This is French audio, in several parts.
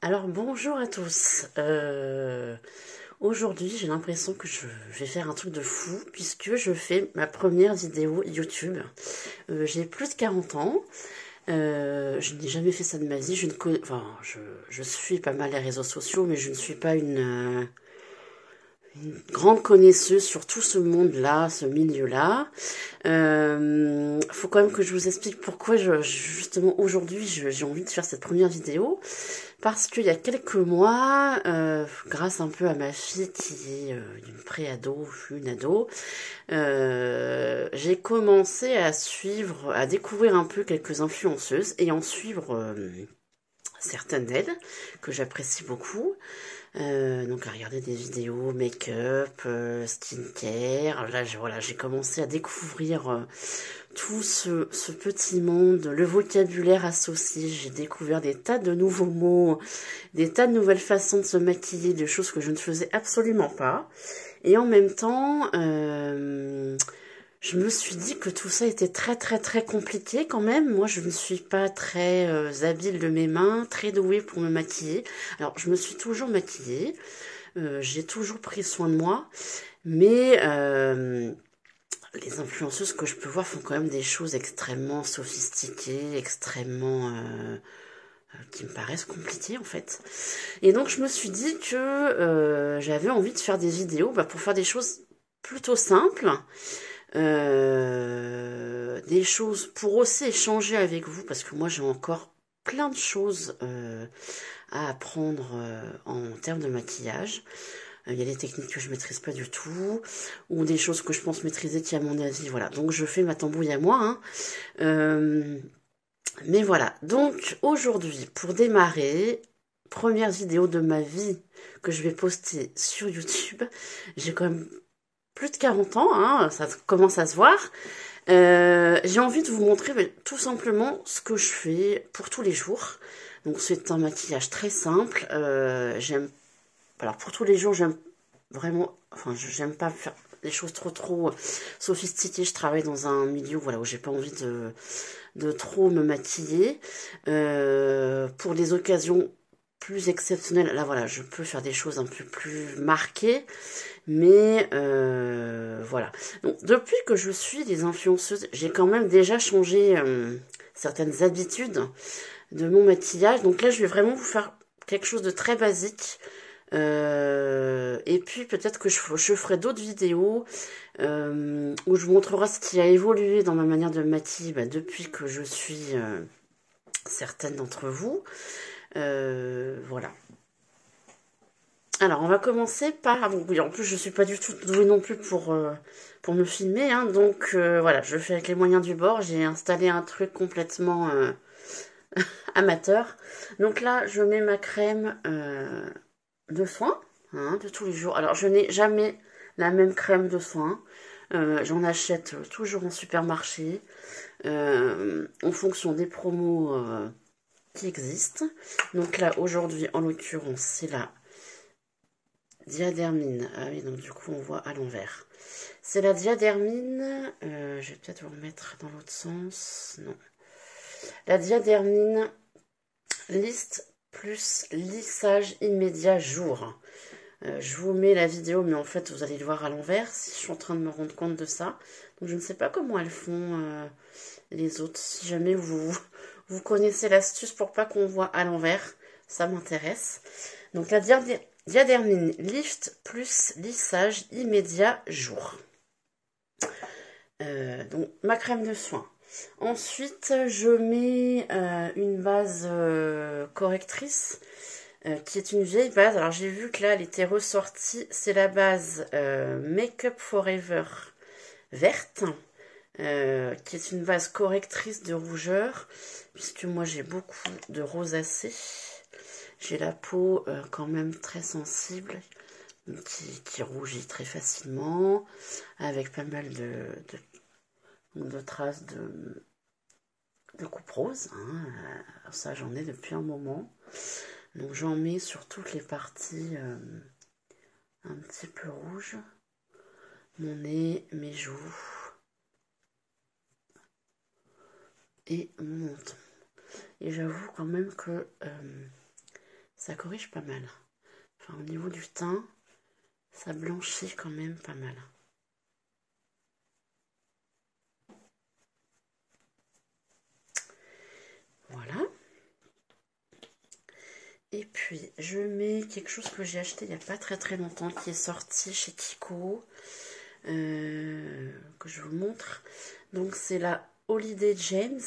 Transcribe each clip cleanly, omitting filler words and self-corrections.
Alors bonjour à tous. Aujourd'hui j'ai l'impression que je vais faire un truc de fou puisque je fais ma première vidéo YouTube. J'ai plus de 40 ans. Je n'ai jamais fait ça de ma vie. Je ne connais, enfin, je suis pas mal les réseaux sociaux, mais je ne suis pas une grande connaisseuse sur tout ce monde-là, ce milieu-là. Faut quand même que je vous explique pourquoi justement aujourd'hui j'ai envie de faire cette première vidéo. Parce qu'il y a quelques mois, grâce un peu à ma fille qui est une pré-ado, une ado, j'ai commencé à suivre, à découvrir un peu quelques influenceuses et en suivre certaines d'elles que j'apprécie beaucoup. Donc à regarder des vidéos make-up, skincare. Là, voilà, j'ai commencé à découvrir tout ce petit monde, le vocabulaire associé. J'ai découvert des tas de nouveaux mots, des tas de nouvelles façons de se maquiller, de choses que je ne faisais absolument pas. Et en même temps, je me suis dit que tout ça était très très très compliqué quand même. Moi, je ne suis pas très habile de mes mains, très douée pour me maquiller. Alors, je me suis toujours maquillée, j'ai toujours pris soin de moi, mais les influenceuses que je peux voir font quand même des choses extrêmement sophistiquées, extrêmement qui me paraissent compliquées en fait. Et donc je me suis dit que j'avais envie de faire des vidéos pour faire des choses plutôt simples, des choses pour aussi échanger avec vous, parce que moi j'ai encore plein de choses à apprendre en termes de maquillage. Il y a des techniques que je maîtrise pas du tout, ou des choses que je pense maîtriser qui à mon avis, voilà. Donc je fais ma tambouille à moi, hein. Euh, mais voilà, donc aujourd'hui, pour démarrer, première vidéo de ma vie que je vais poster sur YouTube. J'ai quand même plus de 40 ans, hein, ça commence à se voir. J'ai envie de vous montrer tout simplement ce que je fais pour tous les jours. Donc c'est un maquillage très simple. Alors pour tous les jours, j'aime vraiment, enfin j'aime pas faire des choses trop sophistiquées. Je travaille dans un milieu voilà où j'ai pas envie de trop me maquiller. Pour des occasions plus exceptionnelles, là voilà, je peux faire des choses un peu plus marquées, mais voilà. Donc depuis que je suis des influenceuses, j'ai quand même déjà changé certaines habitudes de mon maquillage. Donc là, je vais vraiment vous faire quelque chose de très basique. Et puis peut-être que je ferai d'autres vidéos où je vous montrerai ce qui a évolué dans ma manière de me maquiller depuis que je suis certaines d'entre vous. Voilà. Alors on va commencer par... Ah bon, oui, en plus je suis pas du tout douée non plus pour me filmer. Hein, donc voilà, je fais avec les moyens du bord. J'ai installé un truc complètement amateur. Donc là, je mets ma crème de soin, hein, de tous les jours. Alors, je n'ai jamais la même crème de soin. J'en achète toujours en supermarché, en fonction des promos qui existent. Donc là, aujourd'hui, en l'occurrence, c'est la Diadermine. Ah oui, donc du coup, on voit à l'envers. C'est la Diadermine. Je vais peut-être vous remettre dans l'autre sens. Non. La Diadermine liste plus lissage immédiat jour. Je vous mets la vidéo, mais en fait, vous allez le voir à l'envers. Si je suis en train de me rendre compte de ça. Donc, je ne sais pas comment elles font les autres. Si jamais vous connaissez l'astuce pour pas qu'on voit à l'envers, ça m'intéresse. Donc, la Diadermine Lift plus lissage immédiat jour. Donc, ma crème de soin. Ensuite, je mets une base correctrice qui est une vieille base. Alors j'ai vu que là, elle était ressortie. C'est la base Make Up Forever verte, qui est une base correctrice de rougeur, puisque moi j'ai beaucoup de rosacée. J'ai la peau quand même très sensible, qui rougit très facilement, avec pas mal de traces de coupe rose. Hein. Ça, j'en ai depuis un moment. Donc j'en mets sur toutes les parties un petit peu rouges. Mon nez, mes joues et mon menton. Et j'avoue quand même que ça corrige pas mal. Enfin, au niveau du teint, ça blanchit quand même pas mal. Voilà. Et puis, je mets quelque chose que j'ai acheté il n'y a pas très longtemps, qui est sorti chez Kiko, que je vous montre. Donc, c'est la Holiday James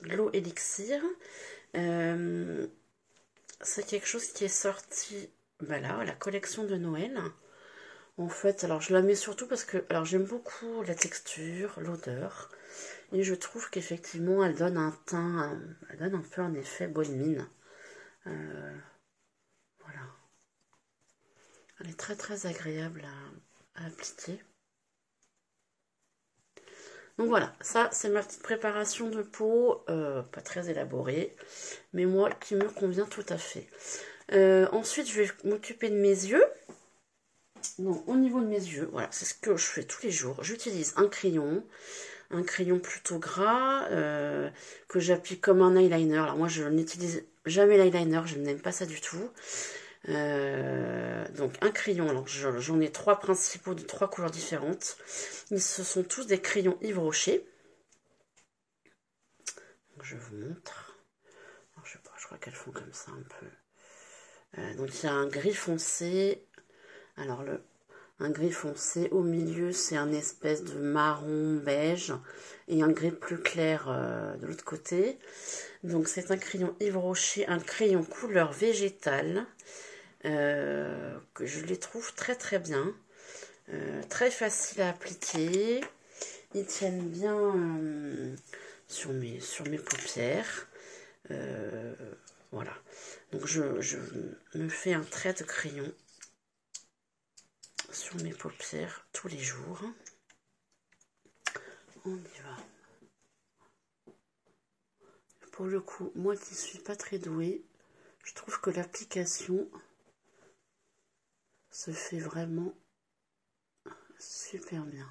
Glow Elixir. C'est quelque chose qui est sorti, bah là, la collection de Noël. En fait, alors je la mets surtout parce que, alors j'aime beaucoup la texture, l'odeur, et je trouve qu'effectivement, elle donne un teint, elle donne un peu un effet bonne mine. Voilà. Elle est très agréable à appliquer. Donc voilà, ça c'est ma petite préparation de peau, pas très élaborée, mais moi qui me convient tout à fait. Ensuite, je vais m'occuper de mes yeux. Donc au niveau de mes yeux, voilà, c'est ce que je fais tous les jours. J'utilise un crayon plutôt gras, que j'applique comme un eyeliner. Alors moi je n'utilise jamais l'eyeliner, je n'aime pas ça du tout. Donc un crayon, alors j'en ai trois principaux de trois couleurs différentes. Ce sont tous des crayons Yves Rocher. Donc, je vous montre. Alors, je sais pas, je crois qu'elles font comme ça un peu. Donc il y a un gris foncé. Alors un gris foncé au milieu, c'est un espèce de marron beige et un gris plus clair de l'autre côté. Donc c'est un crayon Yves Rocher, un crayon couleur végétale. Que je les trouve très bien, très facile à appliquer, ils tiennent bien sur mes paupières, voilà, donc je me fais un trait de crayon sur mes paupières tous les jours. On y va. Pour le coup, moi qui ne suis pas très douée, je trouve que l'application se fait vraiment super bien.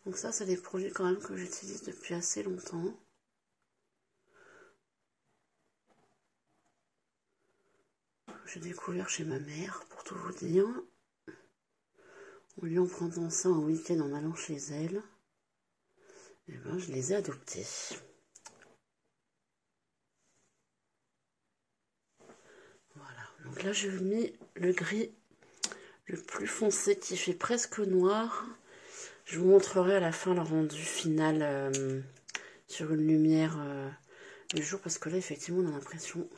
Donc ça, c'est des produits quand même que j'utilise depuis assez longtemps. J'ai découvert chez ma mère, pour tout vous dire. En lui en prenant ça un week-end en allant chez elle, et ben je les ai adoptés. Voilà, donc là j'ai mis le gris le plus foncé qui fait presque noir. Je vous montrerai à la fin le rendu final sur une lumière du jour, parce que là effectivement on a l'impression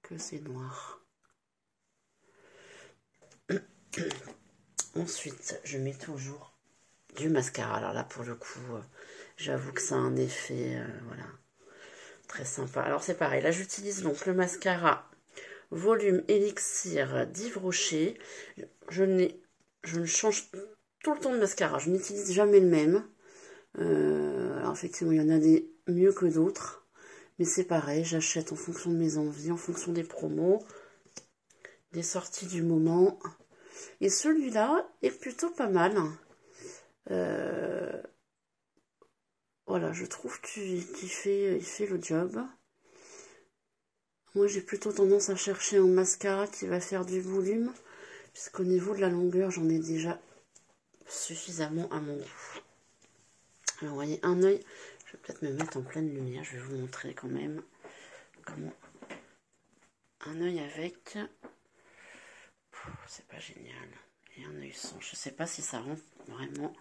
que c'est noir. Ensuite, je mets toujours du mascara. Alors là, pour le coup, j'avoue que ça a un effet, voilà, très sympa. Alors c'est pareil, là j'utilise donc le mascara Volume Elixir d'Yves Rocher. Je ne change tout le temps de mascara, je n'utilise jamais le même. Alors effectivement, il y en a des mieux que d'autres, mais c'est pareil, j'achète en fonction de mes envies, en fonction des promos, des sorties du moment. Et celui-là est plutôt pas mal. Voilà, je trouve qu'il fait le job. Moi, j'ai plutôt tendance à chercher un mascara qui va faire du volume, puisqu'au niveau de la longueur, j'en ai déjà suffisamment à mon goût. Alors, vous voyez, un œil, je vais peut-être me mettre en pleine lumière, je vais vous montrer quand même comment un œil avec, c'est pas génial, et un œil sans, je sais pas si ça rend vraiment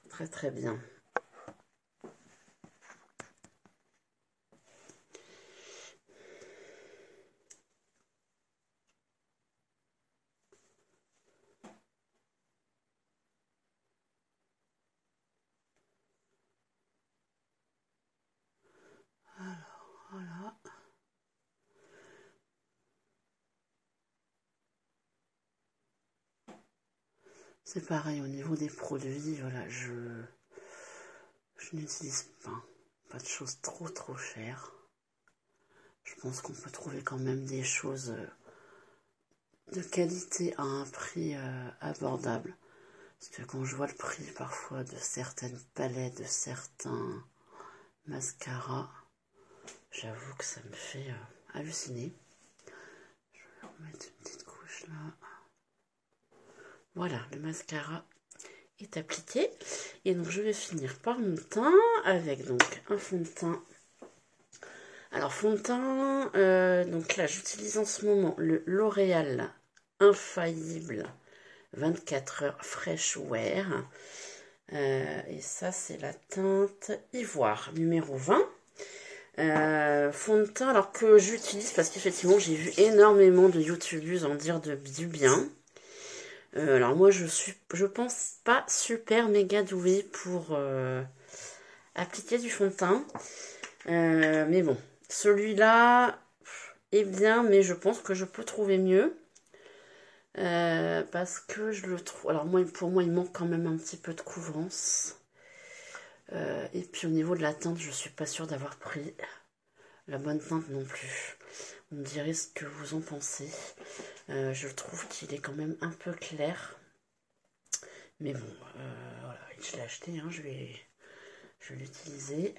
très bien. Alors, voilà. C'est pareil au niveau des produits, voilà, je n'utilise pas de choses trop chères. Je pense qu'on peut trouver quand même des choses de qualité à un prix abordable. Parce que quand je vois le prix parfois de certaines palettes, de certains mascaras, j'avoue que ça me fait halluciner. Je vais remettre une petite couche là. Voilà, le mascara est appliqué. Et donc je vais finir par mon teint avec donc un fond de teint. Alors fond de teint, donc là j'utilise en ce moment le L'Oréal Infaillible 24 heures Fresh Wear. Et ça c'est la teinte Ivoire numéro 20. Fond de teint alors que j'utilise parce qu'effectivement j'ai vu énormément de youtubeuses en dire du bien. Alors moi je pense pas super méga douée pour appliquer du fond de teint. Mais bon, celui-là est bien, mais je pense que je peux trouver mieux. Parce que je le trouve... Alors moi, pour moi, il manque quand même un petit peu de couvrance. Et puis au niveau de la teinte, je suis pas sûre d'avoir pris la bonne teinte non plus. Vous me direz ce que vous en pensez. Je trouve qu'il est quand même un peu clair. Mais bon, voilà, je l'ai acheté, hein, je vais l'utiliser.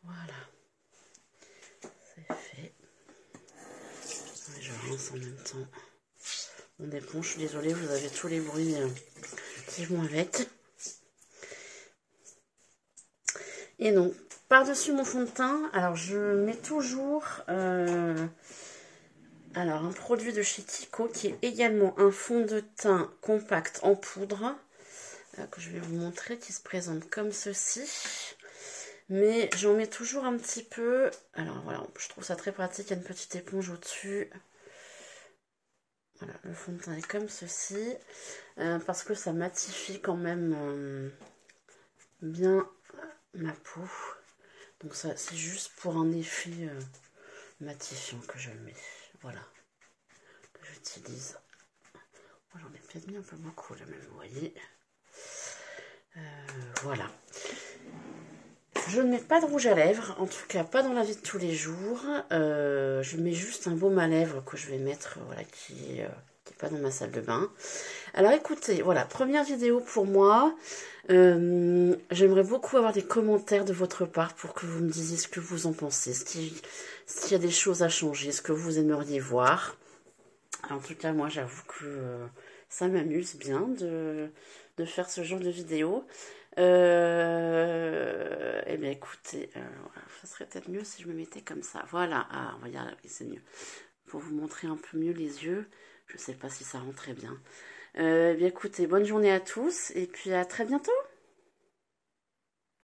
Voilà, c'est fait. Je rince en même temps mon éponge. Je suis désolée, vous avez tous les bruits qui vont avec. Et donc, par-dessus mon fond de teint, alors je mets toujours alors un produit de chez Kiko qui est également un fond de teint compact en poudre que je vais vous montrer, qui se présente comme ceci. Mais j'en mets toujours un petit peu. Alors voilà, je trouve ça très pratique, il y a une petite éponge au-dessus. Voilà, le fond de teint est comme ceci. Parce que ça matifie quand même bien ma peau. Donc ça, c'est juste pour un effet matifiant que je le mets. Voilà, que j'utilise. J'en ai peut-être mis un peu beaucoup là même, vous voyez. Voilà. Je ne mets pas de rouge à lèvres, en tout cas pas dans la vie de tous les jours. Je mets juste un baume à lèvres que je vais mettre, voilà, qui est pas dans ma salle de bain. Alors écoutez, voilà, première vidéo pour moi. J'aimerais beaucoup avoir des commentaires de votre part pour que vous me disiez ce que vous en pensez, s'il y a des choses à changer, ce que vous aimeriez voir. En tout cas, moi, j'avoue que ça m'amuse bien de faire ce genre de vidéo. Eh bien, écoutez, ça serait peut-être mieux si je me mettais comme ça. Voilà, ah, regarde, c'est mieux. Pour vous montrer un peu mieux les yeux. Je ne sais pas si ça rend très bien. Eh bien, écoutez, bonne journée à tous et puis à très bientôt.